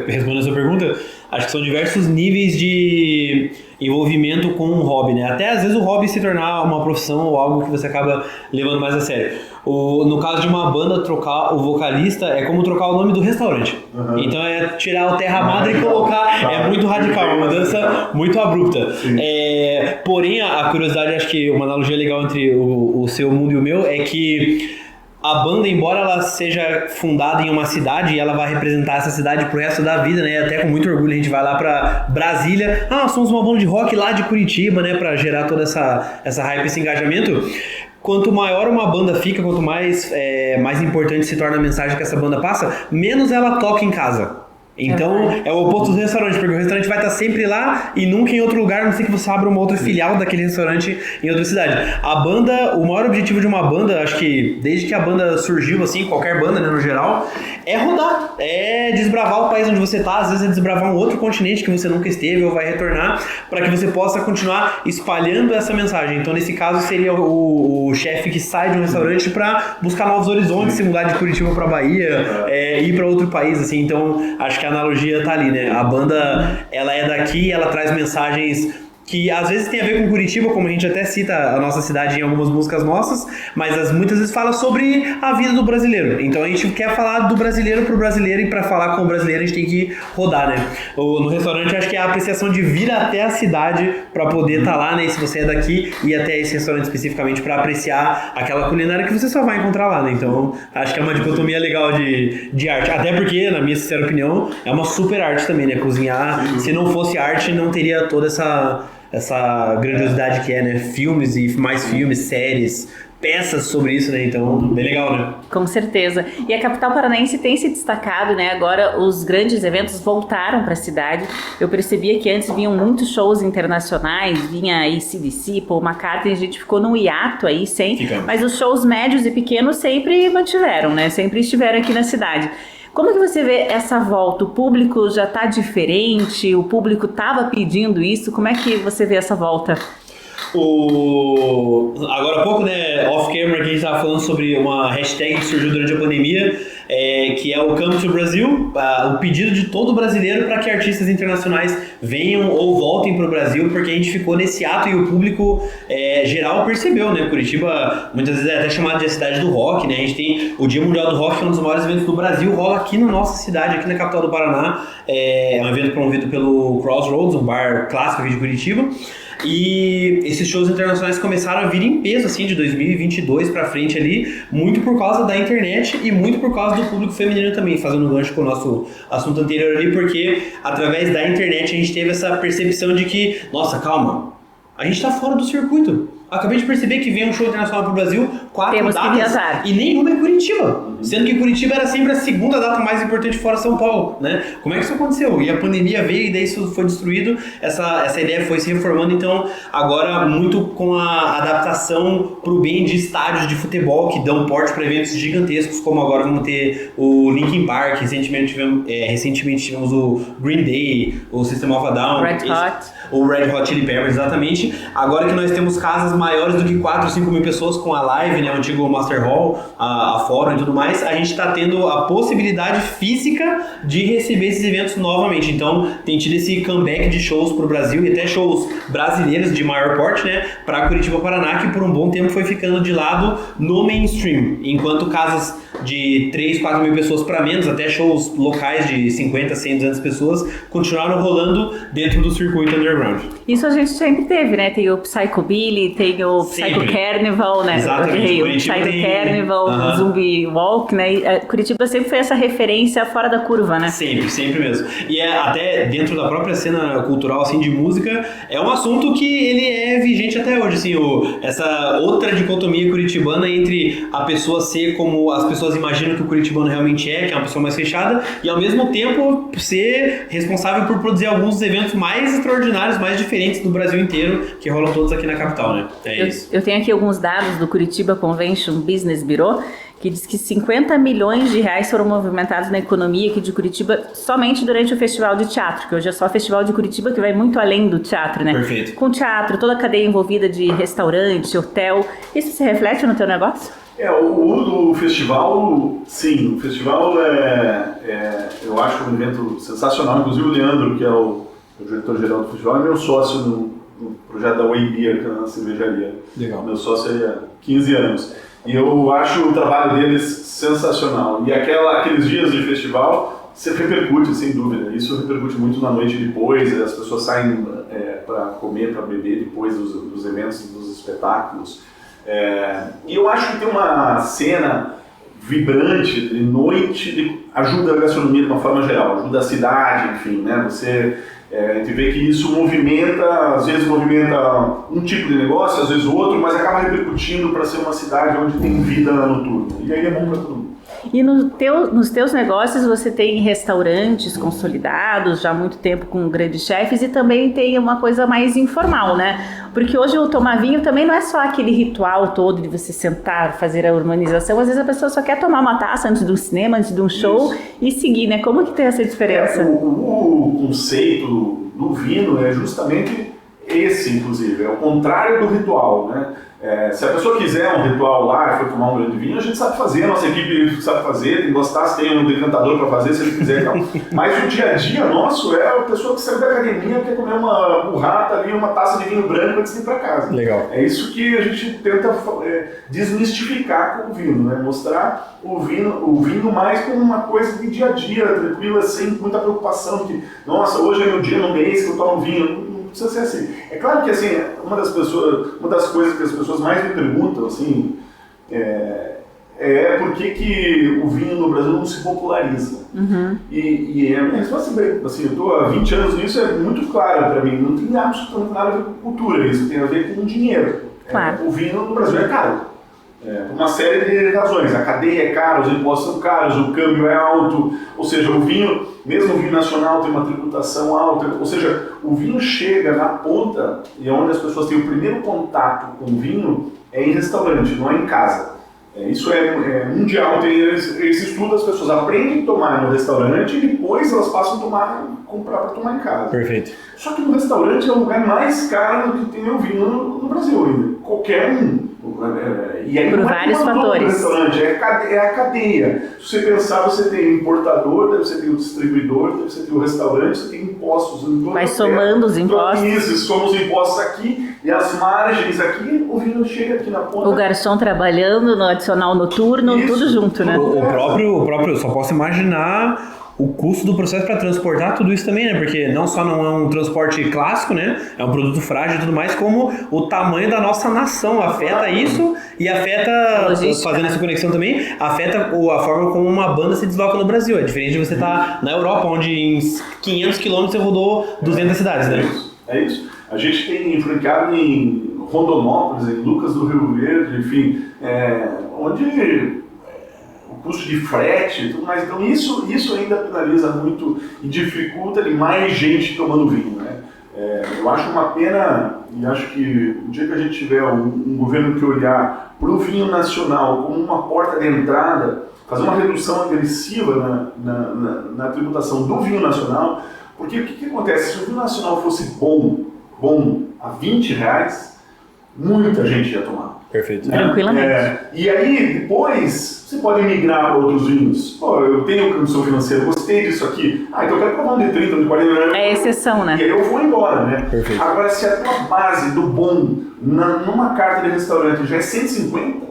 respondendo a sua pergunta, acho que são diversos níveis de envolvimento com um hobby, né? Até às vezes o hobby se tornar uma profissão ou algo que você acaba levando mais a sério. No caso de uma banda, trocar o vocalista é como trocar o nome do restaurante. Uhum. Então é tirar o Terra Madre e colocar, é muito radical, uma mudança muito abrupta. Porém, a curiosidade, acho que uma analogia legal entre o seu mundo e o meu é que a banda, embora ela seja fundada em uma cidade e ela vai representar essa cidade pro resto da vida, né? Até com muito orgulho a gente vai lá pra Brasília. Somos uma banda de rock lá de Curitiba, né? Pra gerar toda essa hype, esse engajamento. Quanto maior uma banda fica, quanto mais importante se torna a mensagem que essa banda passa, menos ela toca em casa. Então é o oposto do restaurante, porque o restaurante vai estar sempre lá e nunca em outro lugar, a não ser que você abra uma outra filial daquele restaurante em outra cidade. A banda, o maior objetivo de uma banda, acho que desde que a banda surgiu, assim, qualquer banda, né, no geral, é rodar, é desbravar o país onde você está, às vezes é desbravar um outro continente que você nunca esteve ou vai retornar, para que você possa continuar espalhando essa mensagem. Então nesse caso seria o chefe que sai de um restaurante para buscar novos horizontes, se mudar de Curitiba para Bahia, ir para outro país, assim. Então acho que a analogia tá ali, né? A banda, ela é daqui, ela traz mensagens que às vezes tem a ver com Curitiba, como a gente até cita a nossa cidade em algumas músicas nossas, mas muitas vezes fala sobre a vida do brasileiro. Então a gente quer falar do brasileiro pro brasileiro, e para falar com o brasileiro a gente tem que rodar, né? No restaurante acho que é a apreciação de vir até a cidade para poder estar lá, né? E se você é daqui, ir até esse restaurante especificamente para apreciar aquela culinária que você só vai encontrar lá, né? Então acho que é uma dicotomia legal de arte, até porque, na minha sincera opinião, é uma super arte também, né? Cozinhar, se não fosse arte, não teria toda essa grandiosidade que é, né? Filmes e mais filmes, séries, peças sobre isso, né? Então, bem legal, né? Com certeza. E a capital paranaense tem se destacado, né? Agora os grandes eventos voltaram para a cidade. Eu percebia que antes vinham muitos shows internacionais, vinha AC/DC, Paul McCartney, a gente ficou num hiato aí sempre, mas os shows médios e pequenos sempre mantiveram, né? Sempre estiveram aqui na cidade. Como que você vê essa volta? O público já está diferente? O público estava pedindo isso? Como é que você vê essa volta? Agora há pouco, né, off-camera, que a gente estava falando sobre uma hashtag que surgiu durante a pandemia, que é o Come to Brasil, o pedido de todo brasileiro para que artistas internacionais venham ou voltem para o Brasil, porque a gente ficou nesse ato e o público geral percebeu, né? Curitiba muitas vezes é até chamada de a cidade do rock, né? A gente tem o Dia Mundial do Rock, que é um dos maiores eventos do Brasil, rola aqui na nossa cidade, aqui na capital do Paraná. É um evento promovido pelo Crossroads, um bar clássico aqui de Curitiba. E esses shows internacionais começaram a vir em peso, assim, de 2022 pra frente ali, muito por causa da internet e muito por causa do público feminino também, fazendo um gancho com o nosso assunto anterior ali, porque através da internet a gente teve essa percepção de que, nossa, calma, a gente tá fora do circuito. acabei de perceber que vem um show internacional pro Brasil, 4 Temos que datas, viajar. e nenhuma é Curitiba. Sendo que Curitiba era sempre a segunda data mais importante fora São Paulo, né? Como é que isso aconteceu? E a pandemia veio e daí isso foi destruído, essa ideia foi se reformando, então agora muito com a adaptação pro bem de estádios de futebol que dão porte para eventos gigantescos, como agora vamos ter o Linkin Park, recentemente tivemos o Green Day, o System of a Down, o Red Hot Chili Peppers, exatamente. Agora que nós temos casas maiores do que 4 ou 5 mil pessoas com a Live, né, o antigo Master Hall, a Fórum e tudo mais, a gente está tendo a possibilidade física de receber esses eventos novamente. Então, tem tido esse comeback de shows pro Brasil e até shows brasileiros de maior porte, né, para Curitiba, Paraná, que por um bom tempo foi ficando de lado no mainstream, enquanto casas de 3, 4 mil pessoas para menos, até shows locais de 50, 100, 200 pessoas, continuaram rolando dentro do circuito underground. Isso a gente sempre teve, né? Tem o Psychobilly, tem o Psycho Carnival, né? Exatamente. O Psycho Carnival, o Zumbi Walk, né? E Curitiba sempre foi essa referência fora da curva, né? Sempre mesmo. E até dentro da própria cena cultural, assim, de música, é um assunto que ele é vigente até hoje, assim, essa outra dicotomia curitibana entre a pessoa ser como as pessoas imaginam que o curitibano realmente é, que é uma pessoa mais fechada, e ao mesmo tempo ser responsável por produzir alguns dos eventos mais extraordinários, mais diferentes do Brasil inteiro, que rolam todos aqui na capital, né? Isso. Eu tenho aqui alguns dados do Curitiba Convention Business Bureau, que diz que 50 milhões de reais foram movimentados na economia aqui de Curitiba somente durante o Festival de Teatro, que hoje é só o Festival de Curitiba, que vai muito além do teatro, né? Perfeito. Com teatro, toda a cadeia envolvida de restaurante, hotel. Isso se reflete no teu negócio? O do festival, sim. O festival eu acho um evento sensacional. Inclusive o Leandro, que é o diretor-geral do festival, é meu sócio no projeto da Way Beer, que é uma cervejaria. Legal. Meu sócio há 15 anos. E eu acho o trabalho deles sensacional. E aqueles dias de festival sempre repercute, sem dúvida. Isso repercute muito na noite depois, as pessoas saem para comer, para beber depois dos eventos, dos espetáculos. E eu acho que tem uma cena vibrante de noite, ajuda a gastronomia de uma forma geral, ajuda a cidade, enfim, né? A gente vê que isso às vezes movimenta um tipo de negócio, às vezes outro, mas acaba repercutindo para ser uma cidade onde tem vida noturna. E aí é bom para todo mundo. E nos teus negócios você tem restaurantes consolidados já há muito tempo com grandes chefes e também tem uma coisa mais informal, né? Porque hoje o tomar vinho também não é só aquele ritual todo de você sentar, fazer a harmonização. Às vezes a pessoa só quer tomar uma taça antes do cinema, antes de um show e seguir, né? Como que tem essa diferença? O conceito do vinho é justamente esse, inclusive, é o contrário do ritual, né? Se a pessoa quiser um ritual lá e for tomar um grande vinho, a gente sabe fazer, a nossa equipe sabe fazer, tem gostar, se tem um decantador para fazer, se ele quiser. Então. Mas o dia a dia nosso é a pessoa que saiu da academia, quer comer uma burrata ali, uma taça de vinho branco antes de ir para casa. Legal. É isso que a gente tenta desmistificar com o vinho, né? Mostrar o vinho mais como uma coisa de dia a dia, tranquila, sem muita preocupação de, nossa, hoje é meu dia no mês que eu tomo vinho. Precisa ser assim. É claro que assim, uma das coisas que as pessoas mais me perguntam assim, por que o vinho no Brasil não se populariza. Uhum. E a minha resposta é, assim, eu estou há 20 anos nisso, é muito clara para mim, não tem absolutamente nada a ver com cultura, isso tem a ver com dinheiro. Claro. O vinho no Brasil é caro. Por uma série de razões. A cadeia é cara, os impostos são caros, o câmbio é alto, ou seja, o vinho, mesmo o vinho nacional tem uma tributação alta, ou seja, o vinho chega na ponta e onde as pessoas têm o primeiro contato com o vinho é em restaurante, não é em casa. Isso é mundial, tem esse estudo, as pessoas aprendem a tomar no restaurante e depois elas passam a comprar para tomar em casa. Perfeito. Só que no restaurante é o lugar mais caro que tem o vinho no Brasil ainda, qualquer um. E aí, por vários fatores. Restaurante, é a cadeia. Se você pensar, você tem importador, daí você tem o distribuidor, daí você tem o restaurante, você tem impostos. Vai somando os impostos. Isso, soma os impostos aqui e as margens aqui, o vinho chega aqui na ponta. O garçom trabalhando no adicional noturno, isso, tudo junto, né? O próprio, eu só posso imaginar o custo do processo para transportar tudo isso também, né? Porque não só não é um transporte clássico, né? É um produto frágil e tudo mais, como o tamanho da nossa nação afeta isso e afeta, fazendo essa conexão também, afeta a forma como uma banda se desloca no Brasil. É diferente de você estar na Europa, onde em 500 km você rodou 200 cidades, né? É isso. A gente tem franqueado em Rondonópolis, em Lucas do Rio Verde, enfim, onde o custo de frete e tudo mais. Então isso ainda penaliza muito e dificulta de mais gente tomando vinho, né? Eu acho uma pena, e acho que o dia que a gente tiver um governo que olhar para o vinho nacional como uma porta de entrada, fazer uma redução agressiva na tributação do vinho nacional, porque o que acontece? Se o vinho nacional fosse bom a R$20, muita gente ia tomar. Perfeito. Tranquilamente. E aí, depois, você pode migrar para outros vinhos. Pô, eu tenho condição financeira, gostei disso aqui. Então eu quero provar um de 30, um de 40. É exceção, né? E aí eu vou embora, né? Perfeito. Agora, se a tua base do bom numa carta de restaurante já é 150,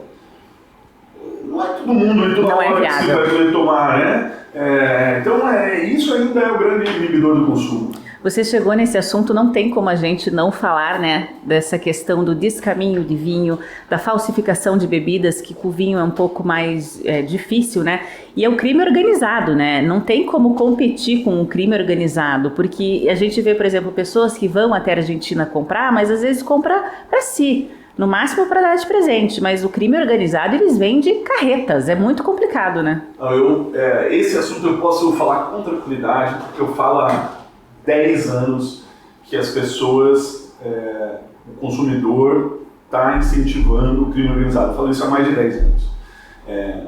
não é todo mundo e toda Não hora é que você viável. vai poder tomar, né? Então, isso ainda é o grande inibidor do consumo. Você chegou nesse assunto, não tem como a gente não falar, né, dessa questão do descaminho de vinho, da falsificação de bebidas, que com o vinho é um pouco mais difícil, né? E é o crime organizado, né? Não tem como competir com o crime organizado, porque a gente vê, por exemplo, pessoas que vão até a Argentina comprar, mas às vezes compra para si, no máximo para dar de presente, mas o crime organizado eles vendem carretas, é muito complicado, né? Esse assunto eu posso falar com tranquilidade, porque eu falo há 10 anos que as pessoas, o consumidor está incentivando o crime organizado. Eu falo isso há mais de 10 anos.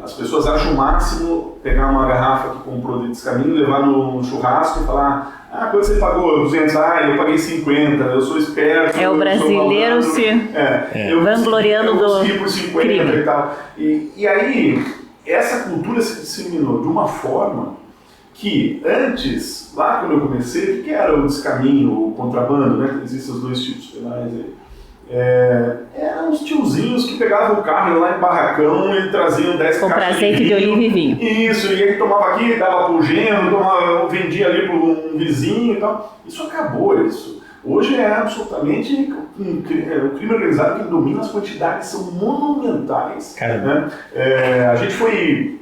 As pessoas acham o máximo pegar uma garrafa que comprou de descaminho, levar no churrasco e falar: quando você pagou 200, eu paguei 50, eu sou esperto. O brasileiro eu vangloriando do por 50 crime. e tal. E aí, essa cultura se disseminou de uma forma que antes, lá quando eu comecei, o que era o descaminho, o contrabando, né? Existem os dois tipos penais aí. Eram os tiozinhos que pegavam o carro, iam lá em barracão e traziam 10 Comprar caixas azeite de oliva e vinho. Isso, e ele tomava aqui, dava pro genro, vendia ali para um vizinho e tal. Isso acabou, isso. Hoje é absolutamente o crime organizado que domina, as quantidades são monumentais. Né?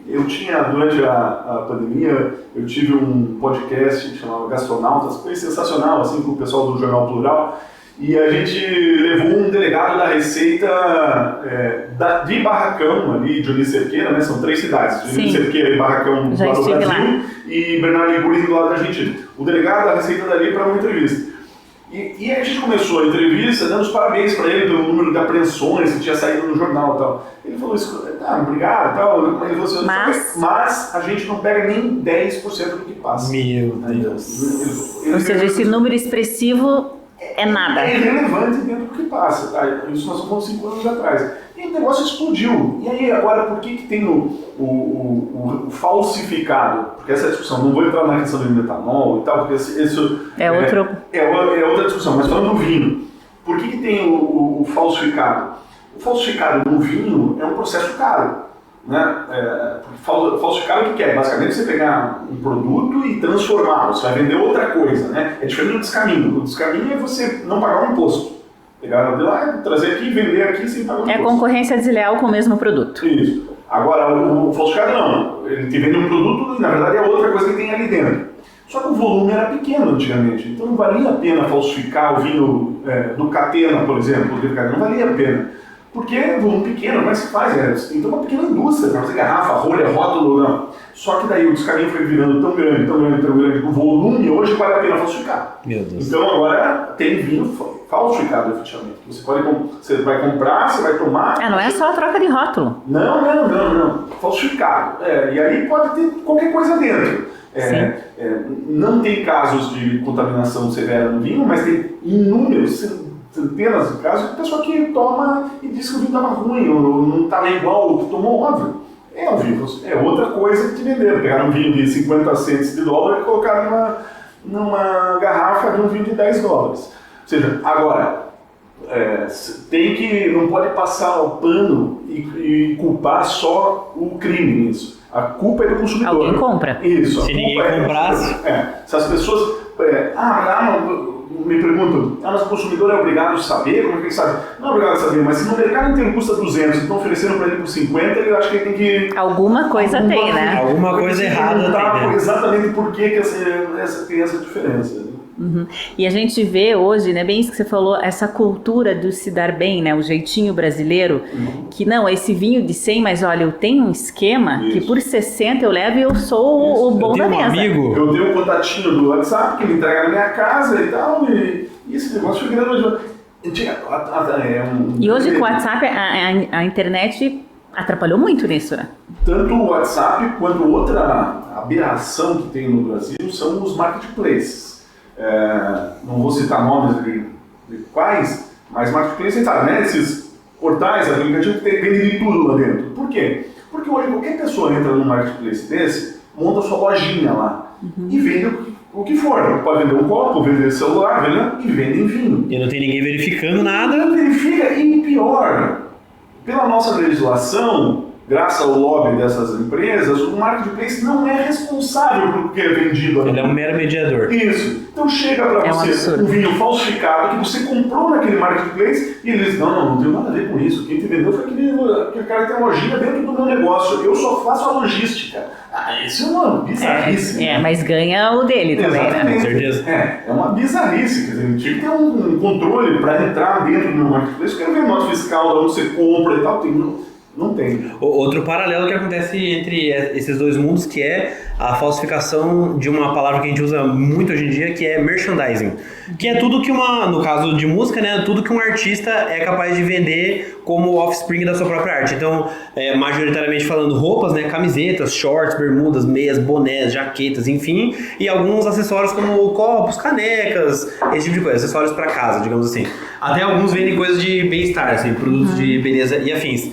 Eu tinha, durante a pandemia, eu tive um podcast que chamava Gastronautas, foi sensacional, assim, com o pessoal do Jornal Plural, e a gente levou um delegado da Receita de Barracão, ali, Johnny Cerqueira, né? São 3 cidades, Johnny Cerqueira e Barracão do lado do Brasil, lá. E Bernardo Iguri do lado da Argentina. O delegado da Receita dali para uma entrevista. E aí a gente começou a entrevista dando os parabéns para ele pelo número de apreensões que tinha saído no jornal e tal. Ele falou isso, obrigado e tal, mas a gente não pega nem 10% do que passa. Meu Deus. Ou seja, esse número expressivo é nada. É irrelevante dentro do que passa. Tá? Isso nós estamos 5 anos atrás. E o negócio explodiu. E aí agora por que tem o falsificado? Porque essa é a discussão, não vou entrar na questão do metanol e tal, porque isso é outra discussão. Mas falando do vinho, por que tem o falsificado? O falsificado no vinho é um processo caro. Né? Falsificar o que é? Basicamente você pegar um produto e transformá-lo, você vai vender outra coisa, né? É diferente do descaminho. O descaminho é você não pagar um imposto. Pegar de lá, trazer aqui e vender aqui sem pagar um imposto. É concorrência desleal com o mesmo produto. Isso. Agora, o falsificado não. Ele te vende um produto e na verdade é outra coisa que tem ali dentro. Só que o volume era pequeno antigamente, então não valia a pena falsificar o vinho do Catena, por exemplo. Não valia a pena. Porque é volume pequeno, como é que se faz? Então uma pequena indústria para fazer garrafa, rolha, rótulo, não. Só que daí o descaminho foi virando tão grande, que o volume hoje vale a pena falsificar. Meu Deus. Então agora tem vinho falsificado, efetivamente. Você vai comprar, você vai tomar... Não é só a troca de rótulo. Não. Falsificado. E aí pode ter qualquer coisa dentro. Não tem casos de contaminação severa no vinho, mas tem inúmeros... centenas de casos de pessoa que toma e diz que o vinho estava ruim, ou não estava igual o que tomou, óbvio. É outra coisa que te venderam. Pegaram um vinho de 50 cents de dólar e colocaram numa garrafa de um vinho de 10 dólares. Ou seja, agora, não pode passar o pano e culpar só o crime nisso. A culpa é do consumidor. Alguém compra. Isso. Se ninguém comprasse... Se as pessoas... me perguntam, mas o consumidor é obrigado a saber? Como é que ele sabe? Não é obrigado a saber, mas se no mercado inteiro custa 200 e estão oferecendo para ele por 50, eu acho que ele tem que... Alguma coisa tem, né? Alguma coisa errada tem, né? Exatamente por que tem essa diferença. E a gente vê hoje, né, bem isso que você falou, essa cultura do se dar bem, né, o jeitinho brasileiro, que não, esse vinho de 100, mas olha, eu tenho um esquema que por 60 eu levo e eu sou o bom da mesa. Eu tenho um contatinho do WhatsApp que ele entrega na minha casa e tal, e esse negócio foi grande. E hoje com o WhatsApp, a internet atrapalhou muito nisso, né? Tanto o WhatsApp quanto outra aberração que tem no Brasil são os marketplaces. Não vou citar nomes de quais, mas marketplace, sabe, né? Esses portais, aplicativos que vendem de tudo lá dentro. Por quê? Porque hoje qualquer pessoa entra num marketplace desse, monta sua lojinha lá e vende o que for. Pode vender um copo, vender celular, e vende vinho. E não tem ninguém verificando nada. Não verifica, e pior, pela nossa legislação, graças ao lobby dessas empresas, o marketplace não é responsável por que é vendido ali. Ele é um mero mediador. Isso. Então chega para você um vinho falsificado que você comprou naquele marketplace e eles não tem nada a ver com isso. Quem te vendeu foi aquele cara que tem lojinha dentro do meu negócio. Eu só faço a logística. Isso é uma bizarrice. Mas ganha o dele também, né? Com certeza. É uma bizarrice. Quer dizer, tinha que ter um controle para entrar dentro do meu marketplace. Eu quero ver nota fiscal, onde você compra e tal. Não tem. Outro paralelo que acontece entre esses dois mundos, que é a falsificação de uma palavra que a gente usa muito hoje em dia, que é merchandising. Que é tudo que no caso de música, né, tudo que um artista é capaz de vender como offspring da sua própria arte. Então, majoritariamente falando roupas, né, camisetas, shorts, bermudas, meias, bonés, jaquetas, enfim, e alguns acessórios como copos, canecas, esse tipo de coisa, acessórios para casa, digamos assim. Até alguns vendem coisas de bem-estar, assim, produtos de beleza e afins.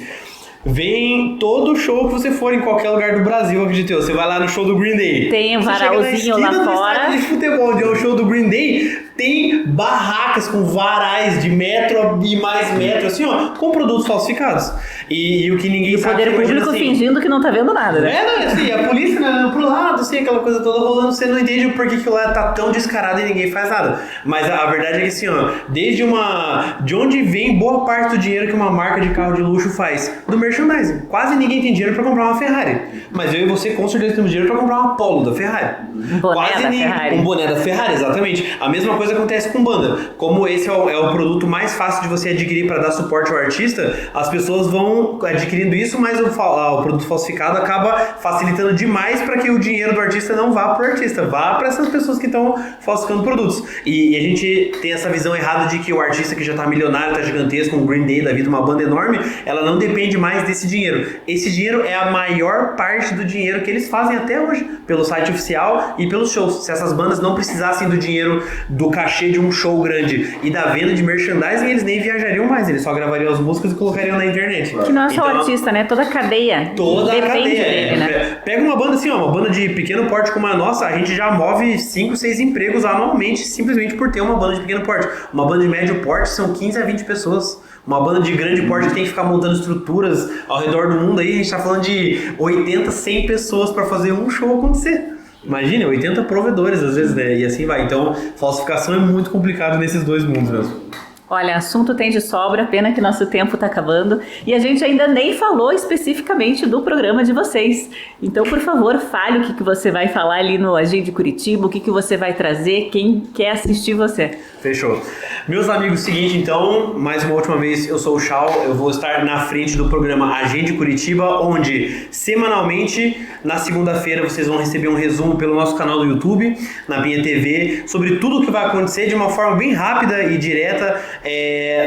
Vem todo show que você for em qualquer lugar do Brasil, acredito eu. Você vai lá no show do Green Day. Tem um varalzinho lá fora. De futebol, onde é o show do Green Day, tem barracas com varais de metro e mais metro, assim, ó, com produtos falsificados. E o que ninguém sabe... E o poder público assim, fingindo que não tá vendo nada, né? Assim, a polícia, né, pro lado, assim, aquela coisa toda rolando, você não entende o porquê que lá tá tão descarado e ninguém faz nada. Mas a verdade é que, assim, ó, de onde vem boa parte do dinheiro que uma marca de carro de luxo faz? Do merchandising. Quase ninguém tem dinheiro pra comprar uma Ferrari. Mas eu e você, com certeza, temos dinheiro pra comprar uma Polo da Ferrari. Um boné da Ferrari. Um boné da Ferrari, exatamente. A mesma coisa acontece com banda. Como esse é o produto mais fácil de você adquirir para dar suporte ao artista, as pessoas vão adquirindo isso, mas o produto falsificado acaba facilitando demais para que o dinheiro do artista não vá para o artista, vá para essas pessoas que estão falsificando produtos. E a gente tem essa visão errada de que o artista que já está milionário, está gigantesco, um Green Day da vida, uma banda enorme, ela não depende mais desse dinheiro. Esse dinheiro é a maior parte do dinheiro que eles fazem até hoje, pelo site oficial e pelos shows. Se essas bandas não precisassem do dinheiro do cachê de um show grande e da venda de merchandising, eles nem viajariam mais, eles só gravariam as músicas e colocariam na internet. Que não é só o artista, né? Toda a cadeia. Toda a cadeia. Dele, né? Pega uma banda assim, ó, uma banda de pequeno porte como a nossa, a gente já move 5, 6 empregos anualmente, simplesmente por ter uma banda de pequeno porte. Uma banda de médio porte são 15 a 20 pessoas. Uma banda de grande porte que tem que ficar montando estruturas ao redor do mundo aí, a gente tá falando de 80, 100 pessoas para fazer um show acontecer. Imagina, 80 provedores às vezes, né? E assim vai. Então, falsificação é muito complicado nesses dois mundos mesmo. Olha, assunto tem de sobra, pena que nosso tempo está acabando e a gente ainda nem falou especificamente do programa de vocês. Então, por favor, fale o que você vai falar ali no Agende Curitiba, o que você vai trazer, quem quer assistir você. Fechou. Meus amigos, seguinte, então, mais uma última vez, eu sou o Chau, eu vou estar na frente do programa Agende Curitiba, onde semanalmente, na segunda-feira, vocês vão receber um resumo pelo nosso canal do YouTube, na Binha TV, sobre tudo o que vai acontecer de uma forma bem rápida e direta,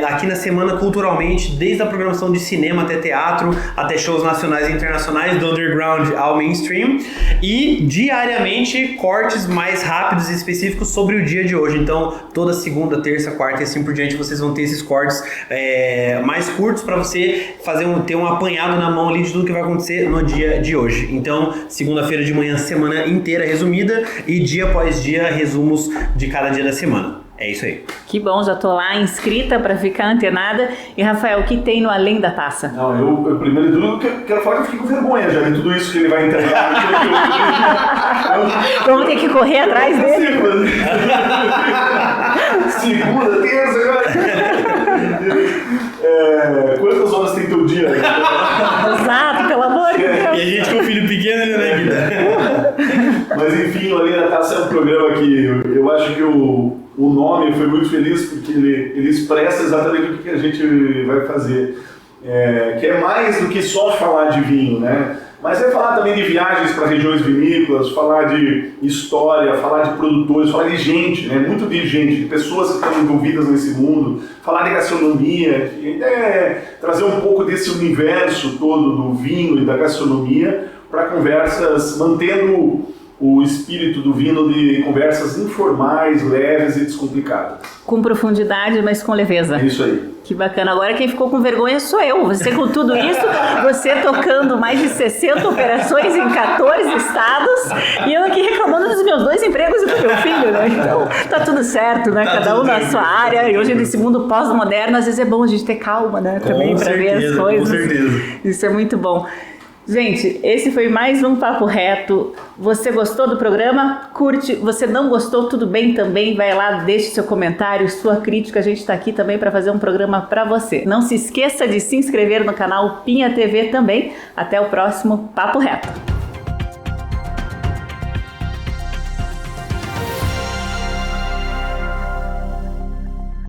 aqui na semana culturalmente, desde a programação de cinema até teatro, até shows nacionais e internacionais, do underground ao mainstream, e diariamente cortes mais rápidos e específicos sobre o dia de hoje. Então, toda segunda, terça, quarta e assim por diante, vocês vão ter esses cortes mais curtos para você ter um apanhado na mão ali de tudo que vai acontecer no dia de hoje. Então, segunda-feira de manhã, semana inteira resumida, e dia após dia, resumos de cada dia da semana. É isso aí. Que bom, já tô lá inscrita para ficar antenada. E Rafael, o que tem no Além da Taça? Não, eu primeiro de tudo quero falar que eu fiquei com vergonha já de tudo isso que ele vai entregar. Vamos ter que correr atrás dele. Segunda, terça, agora. Quantas horas tem teu dia? Exato, pelo amor amor de Deus. E a gente com o filho pequeno, né, Guida? Mas enfim, o Além da Taça é um programa que eu acho que o nome foi muito feliz porque ele expressa exatamente o que a gente vai fazer. Que é mais do que só falar de vinho, né? Mas é falar também de viagens para regiões vinícolas, falar de história, falar de produtores, falar de gente, né? Muito de gente, de pessoas que estão envolvidas nesse mundo, falar de gastronomia, trazer um pouco desse universo todo do vinho e da gastronomia para conversas, mantendo o espírito do vinho de conversas informais, leves e descomplicadas. Com profundidade, mas com leveza. É isso aí. Que bacana. Agora quem ficou com vergonha sou eu. Você com tudo isso, você tocando mais de 60 operações em 14 estados e eu aqui reclamando dos meus 2 empregos e do meu filho, né? Então, tá tudo certo, né? Cada um na sua área. E hoje nesse mundo pós-moderno, às vezes é bom a gente ter calma, né? Também para ver as coisas. Com certeza. Isso é muito bom. Gente, esse foi mais um Papo Reto. Você gostou do programa? Curte. Você não gostou? Tudo bem também. Vai lá, deixe seu comentário, sua crítica. A gente está aqui também para fazer um programa para você. Não se esqueça de se inscrever no canal Pinha TV também. Até o próximo Papo Reto.